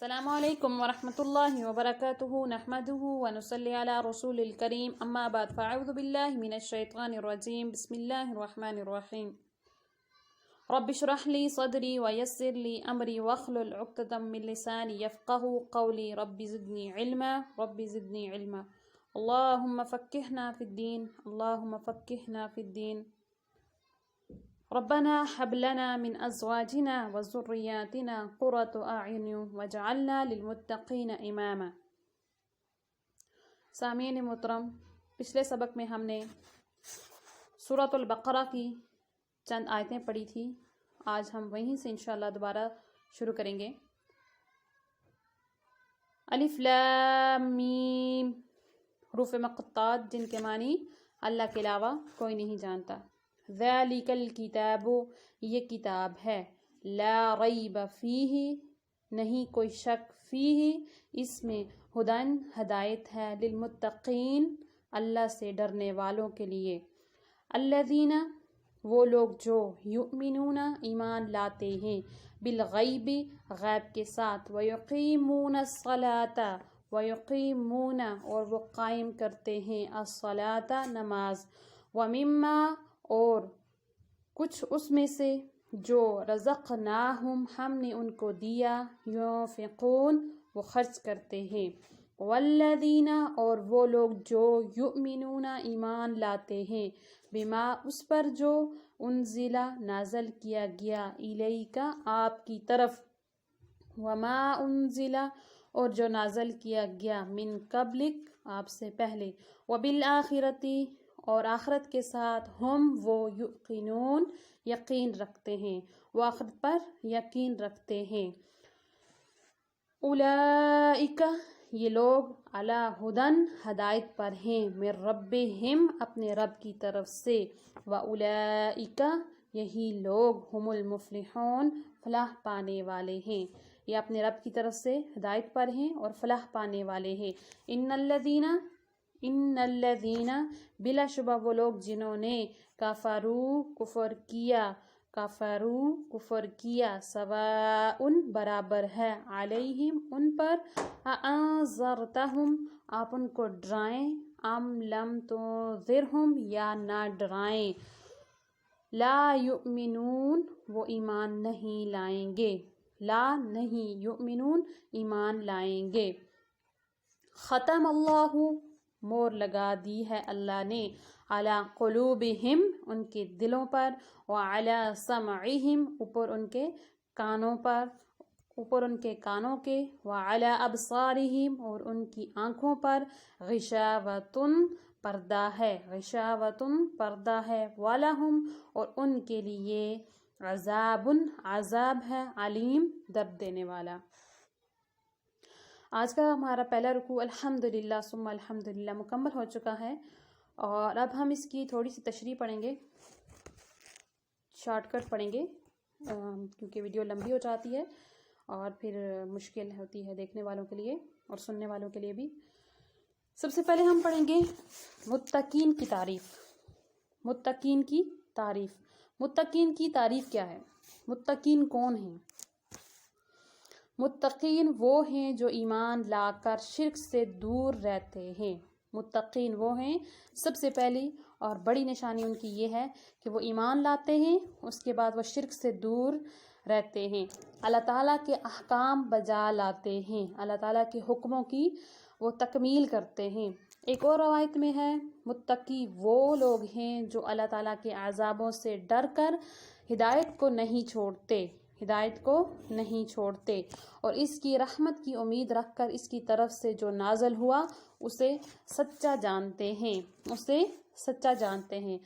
السلام علیکم ورحمۃ اللہ وبرکاتہ نحمده ونصلی علی رسول الکریم اما بعد فاعوذ باللہ من الشیطان الرجیم بسم اللہ الرحمن الرحیم رب اشرح لی صدری ویسر لی امری واحلل عقدۃ من لسانی یفقهوا قولی رب زدنی علما اللہم فقہنا فی الدین ربنا حب لنا من ازواجنا وذریاتنا قرۃ اعین واجعلنا للمتقین اماما۔ سامعین محترم، پچھلے سبق میں ہم نے سورۃ البقرہ کی چند آیتیں پڑھی تھی۔ آج ہم وہیں سے انشاءاللہ دوبارہ شروع کریں گے۔ الف لام میم، حروف مقطعات جن کے معنی اللہ کے علاوہ کوئی نہیں جانتا۔ ذالک الکتاب، یہ کتاب ہے، لا ریب فیہ، نہیں کوئی شک، فیہ، اس میں، ہدن، ہدایت ہے، للمتقین، اللہ سے ڈرنے والوں کے لیے، الذین، وہ لوگ جو، یؤمنون، ایمان لاتے ہیں، بالغیب، غیب کے ساتھ، ویقیمون الصلاۃ، ویقیمون، اور وہ قائم کرتے ہیں، الصلاۃ، نماز، ومما، اور کچھ اس میں سے جو رزقناہم، ہم نے ان کو دیا، ينفقون، وہ خرچ کرتے ہیں، والذین، اور وہ لوگ جو، یؤمنون، ایمان لاتے ہیں، بما، اس پر جو، انزل، نازل کیا گیا، الیک، آپ کی طرف، وما انزل، اور جو نازل کیا گیا، من قبلک، آپ سے پہلے، وبالآخرۃ، اور آخرت کے ساتھ، ہم، وہ، یوقنون، یقین رکھتے ہیں، وہ آخرت پر یقین رکھتے ہیں، اولئک، یہ لوگ، علی ھدی، ہدایت پر ہیں، من ربہم، اپنے رب کی طرف سے، واولئک، یہی لوگ، ہم المفلحون، فلاح پانے والے ہیں، یہ اپنے رب کی طرف سے ہدایت پر ہیں اور فلاح پانے والے ہیں۔ ان الذین، بلا شبہ وہ لوگ جنہوں نے، کفر کیا، سواء، برابر ہے، علیہم، ان پر، اانذرتہم، آپ ان کو ڈرائیں، ام لم تنذرہم، یا نہ ڈرائیں، لا یؤمنون، وہ ایمان نہیں لائیں گے، لا، نہیں، یؤمنون، ایمان لائیں گے، ختم اللہ، مور لگا دی ہے اللہ نے، علی قلوبہم، ان کے دلوں پر، وعلی سمعہم، اوپر ان کے کانوں کے، وعلی ابصارہم، اور ان کی آنکھوں پر، غشاوۃ، پردہ ہے، ولہم، اور ان کے لیے، عذاب، عذاب ہے، علیم، درد دینے والا۔ آج کا ہمارا پہلا رکوع الحمدللہ ثم الحمدللہ مکمل ہو چکا ہے، اور اب ہم اس کی تھوڑی سی تشریح پڑھیں گے، شارٹ کٹ پڑھیں گے، کیونکہ ویڈیو لمبی ہو جاتی ہے اور پھر مشکل ہوتی ہے دیکھنے والوں کے لیے اور سننے والوں کے لیے بھی۔ سب سے پہلے ہم پڑھیں گے متقین کی تعریف۔ متقین کی تعریف کیا ہے؟ متقین کون ہیں؟ متقین وہ ہیں جو ایمان لا کر شرک سے دور رہتے ہیں۔ متقین وہ ہیں، سب سے پہلی اور بڑی نشانی ان کی یہ ہے کہ وہ ایمان لاتے ہیں، اس کے بعد وہ شرک سے دور رہتے ہیں، اللہ تعالیٰ کے احکام بجا لاتے ہیں، اللہ تعالیٰ کے حکموں کی وہ تکمیل کرتے ہیں۔ ایک اور روایت میں ہے، متقی وہ لوگ ہیں جو اللہ تعالیٰ کے عذابوں سے ڈر کر ہدایت کو نہیں چھوڑتے اور اس کی رحمت کی امید رکھ کر اس کی طرف سے جو نازل ہوا اسے سچا جانتے ہیں۔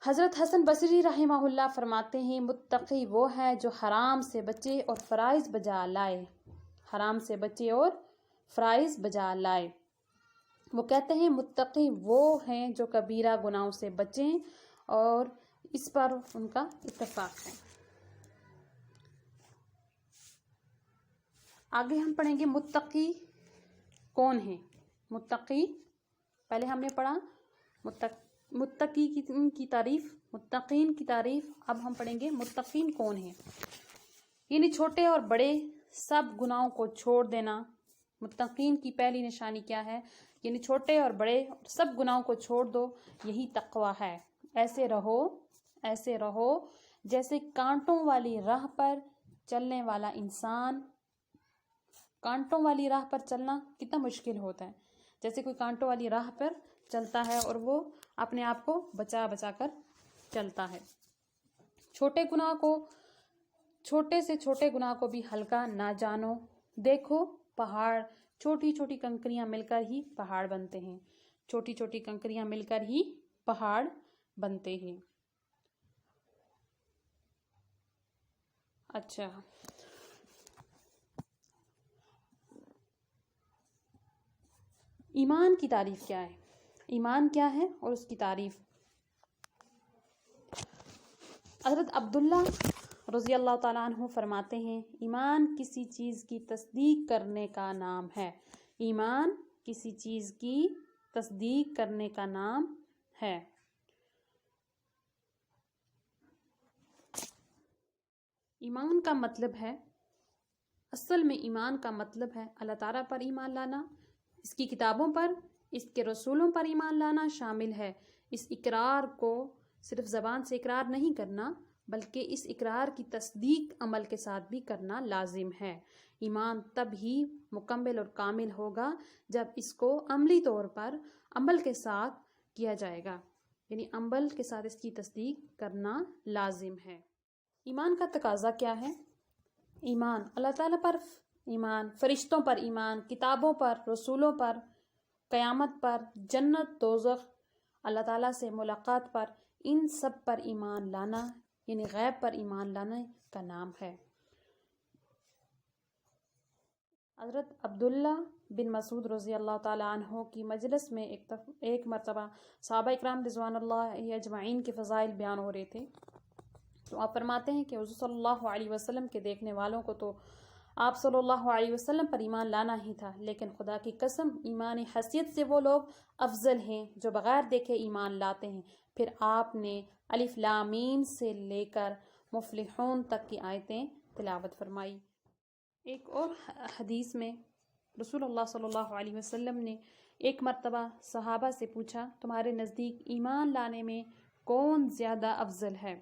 حضرت حسن بصری رحمہ اللہ فرماتے ہیں، متقی وہ ہے جو حرام سے بچے اور فرائض بجا لائے۔ وہ کہتے ہیں متقی وہ ہیں جو کبیرہ گناہوں سے بچیں، اور اس پر ان کا اتفاق ہے۔ آگے ہم پڑھیں گے متقی کون ہیں۔ متقی، پہلے ہم نے پڑھا متقین کی تعریف، اب ہم پڑھیں گے متقین کون ہیں۔ یعنی چھوٹے اور بڑے سب گناہوں کو چھوڑ دینا. متقین کی پہلی نشانی کیا ہے؟ یعنی چھوٹے اور بڑے سب گناہوں کو چھوڑ دو، یہی تقویٰ ہے. ایسے رہو جیسے کانٹوں والی راہ پر چلنے والا انسان. کانٹوں والی راہ پر چلنا کتنا مشکل ہوتا ہے. جیسے کوئی کانٹوں والی راہ پر چلتا ہے اور وہ اپنے آپ کو بچا کر چلتا ہے. چھوٹے سے چھوٹے گناہ کو بھی ہلکا نہ جانو. دیکھو پہاڑ چھوٹی چھوٹی کنکریاں مل کر ہی پہاڑ بنتے ہیں. چھوٹی چھوٹی کنکریاں مل کر ہی پہاڑ بنتے ہیں. اچھا، ایمان کی تعریف کیا ہے؟ ایمان کیا ہے اور اس کی تعریف. حضرت عبداللہ رضی اللہ تعالیٰ عنہ فرماتے ہیں ایمان کسی چیز کی تصدیق کرنے کا نام ہے. ایمان کسی چیز کی تصدیق کرنے کا نام ہے. ایمان کا مطلب ہے، اصل میں ایمان کا مطلب ہے اللہ تعالیٰ پر ایمان لانا، اس کی کتابوں پر، اس کے رسولوں پر ایمان لانا شامل ہے. اس اقرار کو صرف زبان سے اقرار نہیں کرنا بلکہ اس اقرار کی تصدیق عمل کے ساتھ بھی کرنا لازم ہے. ایمان تب ہی مکمل اور کامل ہوگا جب اس کو عملی طور پر عمل کے ساتھ کیا جائے گا، یعنی عمل کے ساتھ اس کی تصدیق کرنا لازم ہے. ایمان کا تقاضا کیا ہے؟ ایمان اللہ تعالیٰ پر ایمان، فرشتوں پر ایمان، کتابوں پر، رسولوں پر، قیامت پر، جنت دوزخ، اللہ تعالیٰ سے ملاقات پر، ان سب پر ایمان لانا یعنی غیب پر ایمان لانے کا نام ہے. حضرت عبداللہ بن مسعود رضی اللہ تعالیٰ عنہ کی مجلس میں ایک مرتبہ صحابہ اکرام رضوان اللہ اجمعین کے فضائل بیان ہو رہے تھے، تو آپ فرماتے ہیں کہ حضور صلی اللہ علیہ وسلم کے دیکھنے والوں کو تو آپ صلی اللہ علیہ وسلم پر ایمان لانا ہی تھا، لیکن خدا کی قسم ایمانی حیثیت سے وہ لوگ افضل ہیں جو بغیر دیکھے ایمان لاتے ہیں. پھر آپ نے الف لام میم سے لے کر مفلحون تک کی آیتیں تلاوت فرمائی. ایک اور حدیث میں رسول اللہ صلی اللہ علیہ وسلم نے ایک مرتبہ صحابہ سے پوچھا تمہارے نزدیک ایمان لانے میں کون زیادہ افضل ہے؟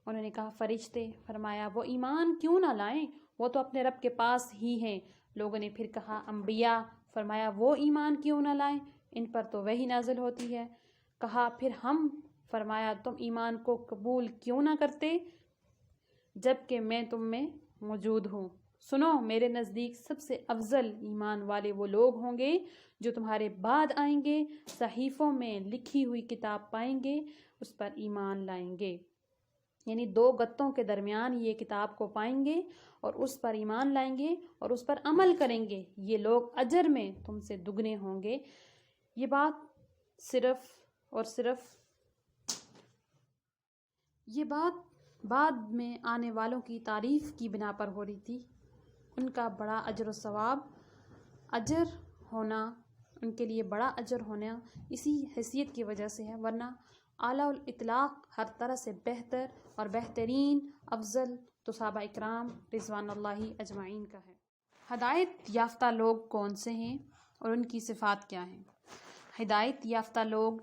انہوں نے کہا فرشتے. فرمایا وہ ایمان کیوں نہ لائیں، وہ تو اپنے رب کے پاس ہی ہیں. لوگوں نے پھر کہا انبیاء. فرمایا وہ ایمان کیوں نہ لائیں، ان پر تو وحی نازل ہوتی ہے. کہا پھر ہم. فرمایا تم ایمان کو قبول کیوں نہ کرتے جبکہ میں تم میں موجود ہوں. سنو میرے نزدیک سب سے افضل ایمان والے وہ لوگ ہوں گے جو تمہارے بعد آئیں گے، صحیفوں میں لکھی ہوئی کتاب پائیں گے، اس پر ایمان لائیں گے. یعنی دو گتوں کے درمیان یہ کتاب کو پائیں گے اور اس پر ایمان لائیں گے اور اس پر عمل کریں گے. یہ لوگ اجر میں تم سے دگنے ہوں گے. یہ بات بعد میں آنے والوں کی تعریف کی بنا پر ہو رہی تھی. ان کا بڑا اجر و ثواب، ان کے لیے بڑا اجر ہونا اسی حیثیت کی وجہ سے ہے، ورنہ اعلیٰ الاطلاق ہر طرح سے بہتر اور بہترین افضل تو صحابہ اکرام رضوان اللہ اجمعین کا ہے. ہدایت یافتہ لوگ کون سے ہیں اور ان کی صفات کیا ہیں؟ ہدایت یافتہ لوگ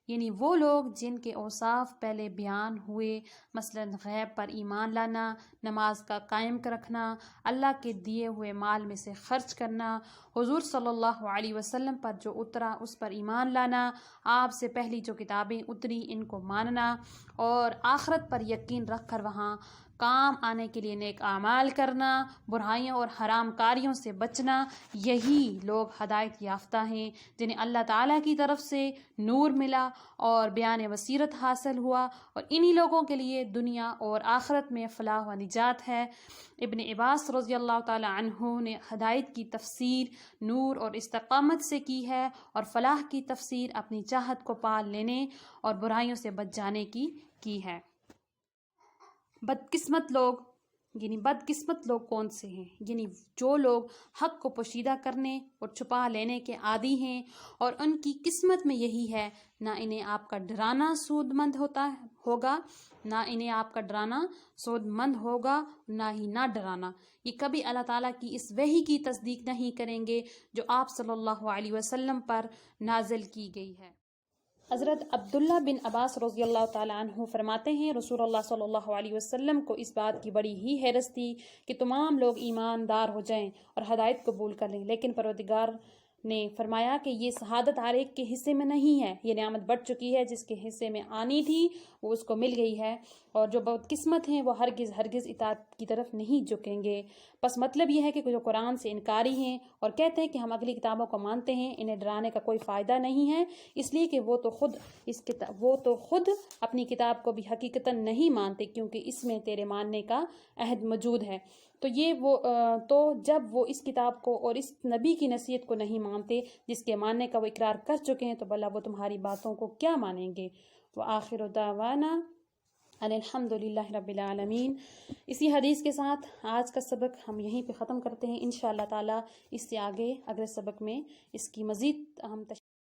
یعنی وہ لوگ جن کے اوصاف پہلے بیان ہوئے، مثلا غیب پر ایمان لانا، نماز کا قائم رکھنا، اللہ کے دیے ہوئے مال میں سے خرچ کرنا، حضور صلی اللہ علیہ وسلم پر جو اترا اس پر ایمان لانا، آپ سے پہلی جو کتابیں اتری ان کو ماننا، اور آخرت پر یقین رکھ کر وہاں کام آنے کے لیے نیک اعمال کرنا، برائیوں اور حرام کاریوں سے بچنا. یہی لوگ ہدایت یافتہ ہیں جنہیں اللہ تعالیٰ کی طرف سے نور ملا اور بیان بصیرت حاصل ہوا، اور انہی لوگوں کے لیے دنیا اور آخرت میں فلاح و نجات ہے. ابن عباس رضی اللہ تعالی عنہ نے ہدایت کی تفسیر نور اور استقامت سے کی ہے، اور فلاح کی تفسیر اپنی چاہت کو پال لینے اور برائیوں سے بچ جانے کی ہے. بدقسمت لوگ یعنی بدقسمت لوگ کون سے ہیں؟ یعنی جو لوگ حق کو پوشیدہ کرنے اور چھپا لینے کے عادی ہیں، اور ان کی قسمت میں یہی ہے، نہ انہیں آپ کا ڈرانا سود مند ہوگا، نہ انہیں آپ کا ڈرانا سود مند ہوگا، نہ ہی نہ ڈرانا۔ یہ کبھی اللہ تعالیٰ کی اس وحی کی تصدیق نہیں کریں گے جو آپ صلی اللہ علیہ وسلم پر نازل کی گئی ہے۔ حضرت عبداللہ بن عباس رضی اللہ تعالیٰ عنہ فرماتے ہیں، رسول اللہ صلی اللہ علیہ وسلم کو اس بات کی بڑی ہی حیرت تھی کہ تمام لوگ ایماندار ہو جائیں اور ہدایت قبول کر لیں، لیکن پروردگار نے فرمایا کہ یہ شہادت ہر ایک کے حصے میں نہیں ہے، یہ نعمت بڑھ چکی ہے، جس کے حصے میں آنی تھی وہ اس کو مل گئی ہے، اور جو بدقسمت ہیں وہ ہرگز اطاعت کی طرف نہیں جھکیں گے۔ بس مطلب یہ ہے کہ جو قرآن سے انکاری ہیں اور کہتے ہیں کہ ہم اگلی کتابوں کو مانتے ہیں، انہیں ڈرانے کا کوئی فائدہ نہیں ہے، اس لیے کہ وہ تو خود اپنی کتاب کو بھی حقیقتاً نہیں مانتے، کیونکہ اس میں تیرے ماننے کا عہد موجود ہے۔ تو جب وہ اس کتاب کو اور اس نبی کی نصیحت کو نہیں مانتے جس کے ماننے کا وہ اقرار کر چکے ہیں، تو بھلا وہ تمہاری باتوں کو کیا مانیں گے؟ وآخر دعوانا ان الحمد للہ رب العالمین۔ اسی حدیث کے ساتھ آج کا سبق ہم یہیں پہ ختم کرتے ہیں۔ انشاءاللہ تعالی اس سے آگے اگلے سبق میں اس کی مزید